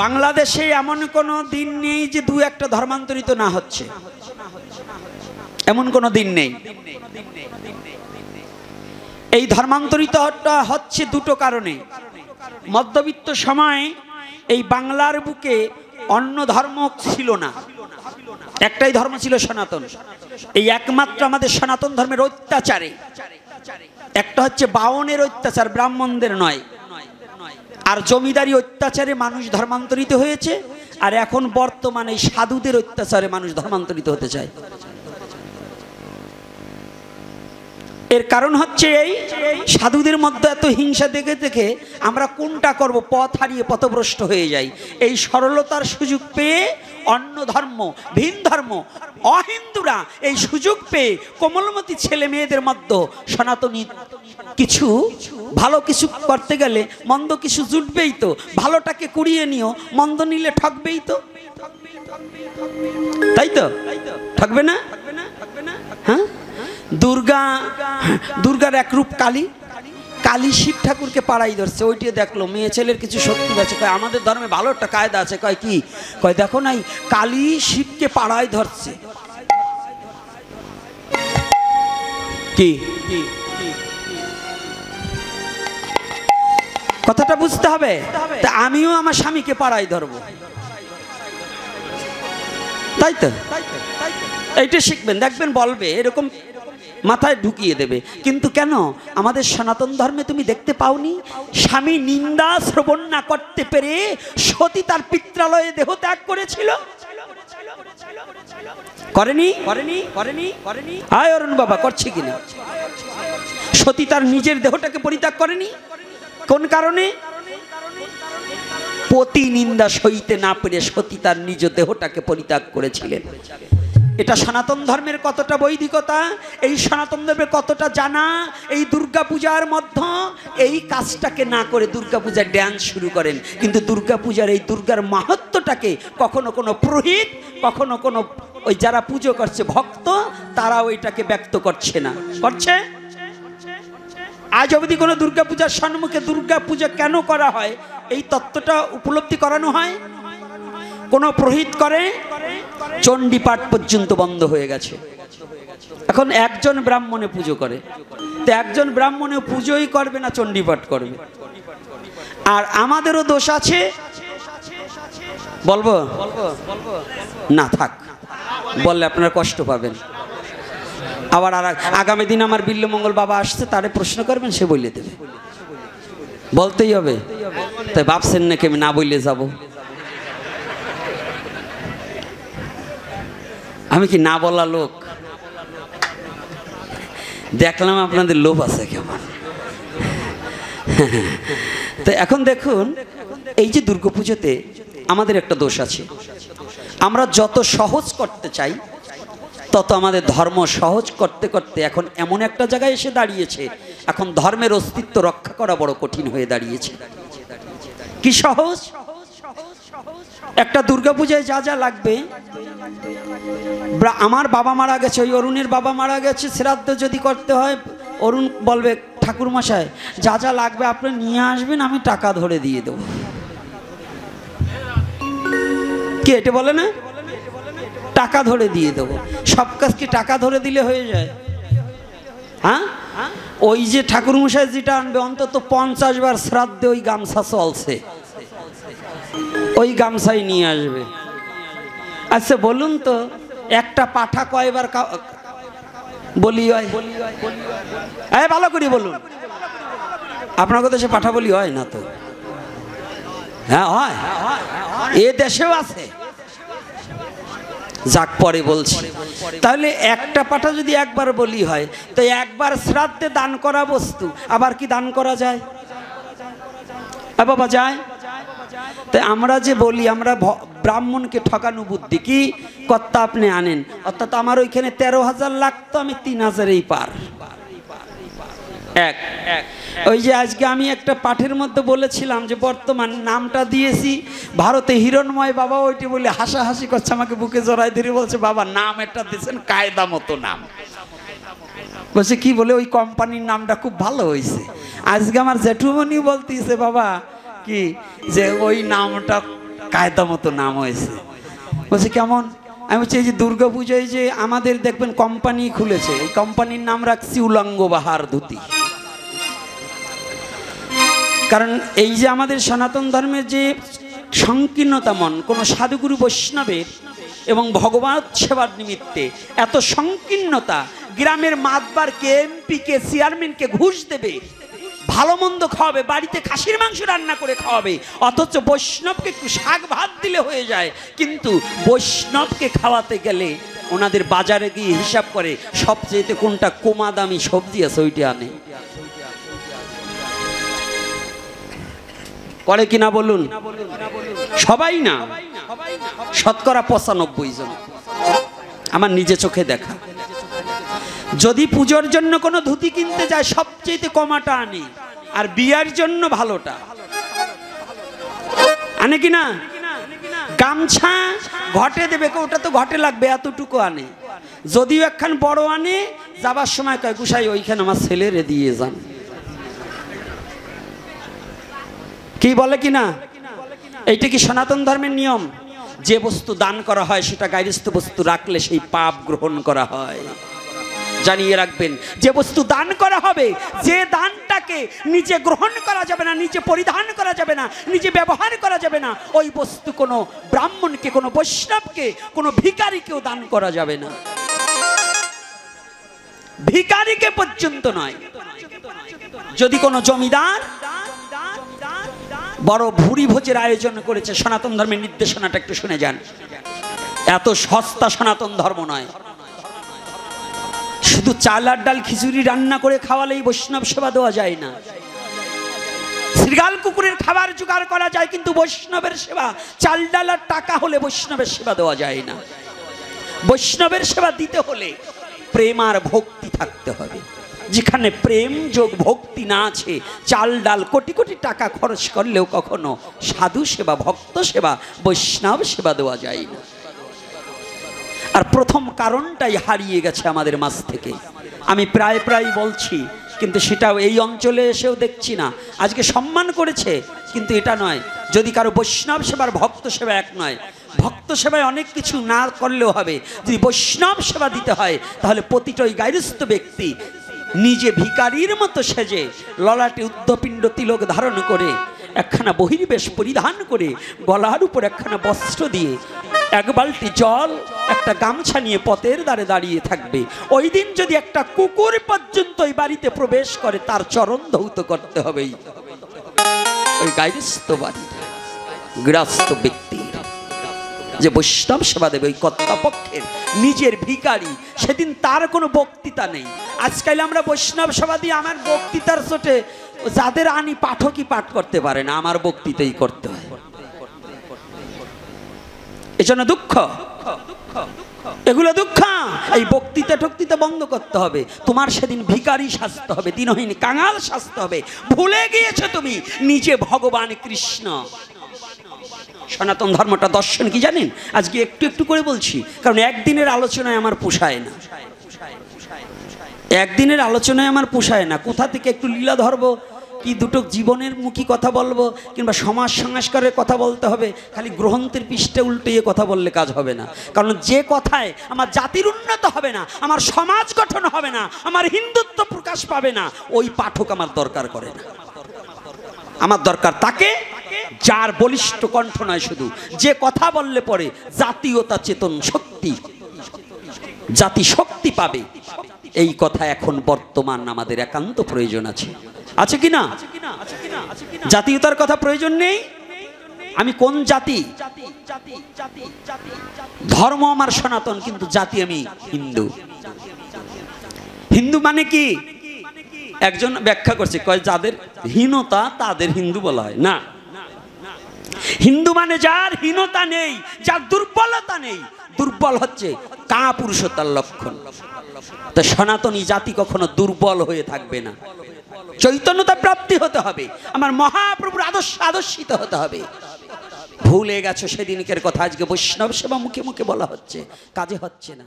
বাংলাদেশে এমন কোনো দিন নেই যে দু একটা ধর্মান্তরিত না হচ্ছে, এমন কোনো দিন নেই। এই ধর্মান্তরিতটা হচ্ছে দুটো কারণে। মধ্যবিত্ত সময়ে এই বাংলার বুকে অন্য ধর্ম ছিল না, একটাই ধর্ম ছিল সনাতন। এই একমাত্র আমাদের সনাতন ধর্মের অত্যাচারে, একটা হচ্ছে বাউনের অত্যাচার, ব্রাহ্মণদের নয়, আর জমিদারি অত্যাচারে মানুষ ধর্মান্তরিত হয়েছে। আর এখন বর্তমানে সাধুদের অত্যাচারে মানুষ ধর্মান্তরিত হতে চায়। এর কারণ হচ্ছে এই সাধুদের মধ্যে এত হিংসা দেখে দেখে আমরা কোনটা করব পথ হারিয়ে পথভ্রষ্ট হয়ে যাই। এই সরলতার সুযোগ পেয়ে অন্য ধর্ম, ভিন ধর্ম, অহিন্দুরা এই সুযোগ পেয়ে কোমলমতি ছেলে মেয়েদের মধ্যে সনাতনী কিছু ভালো কিছু করতে গেলে মন্দ কিছু জুটবেই তো, ভালোটাকে কুড়িয়ে নিও, মন্দ নিলে ঠকবেই তো, তাই তো? ঠকবে না? হ্যাঁ, দুর্গার এক রূপ কালী, কালী শিব ঠাকুরকে পাড়াই ধরছে। ওইটি দেখলো মেয়ে ছেলের কিছু শক্তি আছে, কয় আমাদের ধর্মে ভালো একটা কায়দা আছে। কয় কি? কয় দেখো নাই কালী শিবকে পাড়াই ধরছে। কি কথাটা বুঝতে হবে। তা আমিও আমার স্বামীকে পাড়াই ধরবো, তাই তো? এইটা শিখবেন, দেখবেন বলবে, এরকম মাথায় ঢুকিয়ে দেবে। কিন্তু কেন আমাদের সনাতন ধর্মে তুমি দেখতে পাওনি স্বামী নিন্দা শ্রবণ না করতে পেরে সতী তার পিত্রালয়ে দেহ ত্যাগ করেছিল? করেনি? আয় অরুণ বাবা, করছে কিনা? সতী তার নিজের দেহটাকে পরিত্যাগ করেনি। কোন কারণে? পতি নিন্দা সইতে না পেরে সতী তার নিজ দেহটাকে পরিত্যাগ করেছিলেন। এটা সনাতন ধর্মের কতটা বৈদিকতা, এই সনাতন ধর্মের কতটা জানা। এই দুর্গা পূজার মধ্যে এই কাজটাকে না করে দুর্গা পূজার ড্যান্স শুরু করেন। কিন্তু দুর্গা পূজার এই দুর্গার মাহাত্ম্যটাকে কখনো কোনো পুরোহিত, কখনো কোনো ওই যারা পুজো করছে ভক্ত, তারা ওইটাকে ব্যক্ত করছে না, করছে। আজ অবধি কোনো দুর্গা পূজার সম্মুখে দুর্গা পূজা কেন করা হয় এই তত্ত্বটা উপলব্ধি করানো হয়? কোন পুরোহিত করে, চণ্ডীপাঠ পর্যন্ত বন্ধ হয়ে গেছে। এখন একজন ব্রাহ্মণে পুজো করে, তো একজন ব্রাহ্মণে পুজোই করবে না, চণ্ডীপাঠ করবে। আর আমাদেরও দোষ আছে, বলবো না? থাক, বললে আপনারা কষ্ট পাবেন। আবার আর আগামী দিন আমার বিল্লমঙ্গল বাবা আসছে, তারে প্রশ্ন করবেন, সে বলে দেবে, বলতেই হবে। তাই ভাবছেন নাকি আমি না বললে যাব? আমি কি না বলা লোক? দেখলাম আপনাদের লোভ আছে কেমন। তো এখন দেখুন, এই যে দুর্গাপুজোতে আমাদের একটা দোষ আছে, আমরা যত সহজ করতে চাই তত আমাদের ধর্ম সহজ করতে করতে এখন এমন একটা জায়গায় এসে দাঁড়িয়েছে, এখন ধর্মের অস্তিত্ব রক্ষা করা বড় কঠিন হয়ে দাঁড়িয়েছে। কি সহজ? একটা দুর্গাপূজায় যা যা লাগবে, আমার বাবা মারা গেছে, ওই অরুণের বাবা মারা গেছে, শ্রাদ্ধ যদি করতে হয় অরুণ বলবে ঠাকুর মশাই যা যা লাগবে আপনি নিয়ে আসবেন, আমি টাকা ধরে দিয়ে দেবো। কি এটা বলে না? টাকা ধরে দিয়ে দেবো। সব কাজ কি টাকা ধরে দিলে হয়ে যায়? হ্যাঁ, ওই যে ঠাকুর মশাই যেটা আনবে অন্তত 50 বার শ্রাদ্ধে ওই গামছা চলছে, ওই গামছাই নিয়ে আসবে। আচ্ছা বলুন তো, একটা পাঠা কয়বার বলি হয়? ভালো করে বলুন, আপনার কথা সে পাঠা বলি হয় না তো? হ্যাঁ হয়, এ দেশেও আছে। যাক পরে বলছি। তাহলে একটা পাঠা যদি একবার বলি হয়, তো একবার শ্রাদ্ধে দান করা বস্তু আবার কি দান করা যায়? বাবা যায়। তাই আমরা যে বলি আমরা ব্রাহ্মণকে ঠকানো বুদ্ধি, কি কর্তা আপনি আনেন, অর্থাৎ আমার ওইখানে 13,000 লাগতো, আমি 3,000-এই পার। ওই যে আজকে আমি একটা পাঠের মধ্যে বলেছিলাম যে বর্তমান নামটা দিয়েছি ভারতে হিরণময় বাবা, ওইটি বলে হাসাহাসি করছে, আমাকে বুকে জড়াই ধরে বলছে বাবা নাম একটা দিয়েছেন কায়দা মতো নাম। বলছে কি বলে, ওই কোম্পানির নামটা খুব ভালো হয়েছে। আজকে আমার জেঠুমনি বলতেছে বাবা কি যে ওই নামটা কায়দা মতো নাম হয়েছে। বলছে কেমন? আমি বলছি এই যে দুর্গাপূজায় যে আমাদের দেখবেন কোম্পানি খুলেছে, এই কোম্পানির নাম রাখছি উলঙ্গ বাহার ধুতি। কারণ এই যে আমাদের সনাতন ধর্মের যে সংকীর্ণতা মন, কোনো সাধুগুরু বৈষ্ণবের এবং ভগবত সেবার নিমিত্তে এত সংকীর্ণতা, গ্রামের মাতবারকে, এমপিকে, চেয়ারম্যানকে ঘুষ দেবে, ভালো মন্দ খাওয়াবে, বাড়িতে খাসির মাংস রান্না করে খাওয়াবে, অথচ বৈষ্ণবকে একটু শাক ভাত দিলে হয়ে যায়। কিন্তু বৈষ্ণবকে খাওয়াতে গেলে ওনাদের বাজারে গিয়ে হিসাব করে সবচেয়ে কোনটা কমা দামি সবজি আছে ওইটা আনে। করে কিনা বলুন? সবাই না, শতকরা 95 জন, আমার নিজে চোখে দেখা। যদি পুজোর জন্য কোনো ধুতি কিনতে যায় সবচেয়ে কমাটা আনে, আর বিয়ার জন্য ভালোটা আনে কিনা। গামছা ঘটে দেবে, ওটা তো ঘটে লাগবে এতটুকু আনে। যদিও একখান বড় আনে, যাবার সময় কয় গুসাই ওইখানে আমার ছেলেরে দিয়ে যান। কি বলে কিনা? এইটা কি সনাতন ধর্মের নিয়ম? যে বস্তু দান করা হয় সেটা গায়রস্থ বস্তু রাখলে সেই পাপ গ্রহণ করা হয়। জানিয়ে রাখবেন, যে বস্তু দান করা হবে, যে দানটাকে নিজে গ্রহণ করা যাবে না, নিজে পরিধান করা যাবে না, নিজে ব্যবহার করা যাবে না, ওই বস্তু কোনো ব্রাহ্মণকে, কোনো বৈষ্ণবকে, কোনো ভিখারিকেও দান করা যাবে না। ভিখারিকে পর্যন্ত নয়। যদি কোনো জমিদার বড় ভুরি ভোজের আয়োজন করেছে, সনাতন ধর্মের নির্দেশনাটা একটু শুনে যান। এত সস্তা সনাতন ধর্ম নয়। শুধু চাল আর ডাল খিচুড়ি রান্না করে খাওয়ালেই বৈষ্ণব সেবা দেওয়া যায় না। শ্রীগাল কুকুরের খাবার জোগাড় করা যায়, কিন্তু বৈষ্ণবের সেবা চাল ডাল আর টাকা হলে বৈষ্ণবের সেবা দেওয়া যায় না। বৈষ্ণবের সেবা দিতে হলে প্রেম আর ভক্তি থাকতে হবে। যেখানে প্রেম যোগ ভক্তি না আছে, চাল ডাল কোটি কোটি টাকা খরচ করলেও কখনো সাধু সেবা, ভক্ত সেবা, বৈষ্ণব সেবা দেওয়া যায় না। আর প্রথম কারণটাই হারিয়ে গেছে আমাদের মাঝ থেকে। আমি প্রায় বলছি, কিন্তু সেটাও এই অঞ্চলে এসেও দেখছি না। আজকে সম্মান করেছে, কিন্তু এটা নয়। যদি কারো বৈষ্ণব সেবার ভক্ত সেবা এক নয়। ভক্ত সেবায় অনেক কিছু না করলেও হবে। যদি বৈষ্ণব সেবা দিতে হয় তাহলে প্রতিটা ওই গায়রস্থ ব্যক্তি নিজে ভিখারির মতো সেজে, ললাটে উদ্ধপিণ্ড তিলক ধারণ করে, একখানা বহির্বেশ পরিধান করে, গলার উপর একখানা বস্ত্র দিয়ে, এক বালতি জল, একটা গামছা নিয়ে পথের দ্বারে দাঁড়িয়ে থাকবে। ওই দিন যদি একটা কুকুর পর্যন্ত ওই বাড়িতে প্রবেশ করে, তার চরণ ধৌত করতে হবে। ওই গায়রস্থ বাড়ি গৃহস্থ ব্যক্তি যে বৈষ্ণব সেবা দেবে, ওই কর্তাপক্ষের নিজের ভিখারি, সেদিন তার কোনো বক্তৃতা নেই। আজকাল আমরা বৈষ্ণব সেবা দিয়ে আমার বক্তৃতার চোটে যাদের আনি পাঠকই পাঠ করতে পারে না, আমার বক্তৃতাই করতে হয়। এজন্য দুঃখ, এগুলো দুঃখ। এই বক্তৃতা টক্তৃতা বন্ধ করতে হবে। তোমার সেদিন ভিখারি সাজতে হবে, দিনহীন কাঙাল সাজতে হবে। ভুলে গিয়েছো তুমি নিজে ভগবান কৃষ্ণ। সনাতন ধর্মটা দর্শন কি জানেন? আজকে একটু একটু করে বলছি, কারণ একদিনের আলোচনায় আমার পোষায় না। একদিনের আলোচনায় আমার পোষায় না। কোথা থেকে একটু লীলা ধরবো, কি দুটো জীবনের মুখী কথা বলবো, কিংবা সমাজ সংস্কারের কথা বলতে হবে, খালি গ্রন্থের পৃষ্ঠে উল্টিয়ে কথা বললে কাজ হবে না। কারণ যে কথায় আমার জাতির উন্নত হবে না, আমার সমাজ গঠন হবে না, আমার হিন্দুত্ব প্রকাশ পাবে না, ওই পাঠক আমার দরকার করে না। আমার দরকার তাকে যার বলিষ্ঠ কণ্ঠ নয়, শুধু যে কথা বললে পরে জাতীয়তা চেতন শক্তি, জাতি শক্তি পাবে। এই কথা এখন বর্তমান আমাদের একান্ত প্রয়োজন আছে। আছে কিনা? জাতীয়তার কথা প্রয়োজন নেই। আমি কোন জাতি? ধর্ম আমার সনাতন, কিন্তু জাতি আমি হিন্দু। হিন্দু মানে কি? একজন ব্যাখ্যা করছে, কয় যাদের হীনতা তাদের হিন্দু বলা হয় না। হিন্দু মানে যার হীনতা নেই, যার দুর্বলতা নেই। দুর্বল হচ্ছে কাপুরুষতার লক্ষণ। তো সনাতনী জাতি কখনো দুর্বল হয়ে থাকবে না। চৈতন্যতা প্রাপ্তি হতে হবে, আমার মহাপ্রভুর আদর্শিত হতে হবে। ভুলে গেছো সেদিনকের কথা, আজকে বৈষ্ণব সেবা মুখে মুখে বলা হচ্ছে, কাজে হচ্ছে না।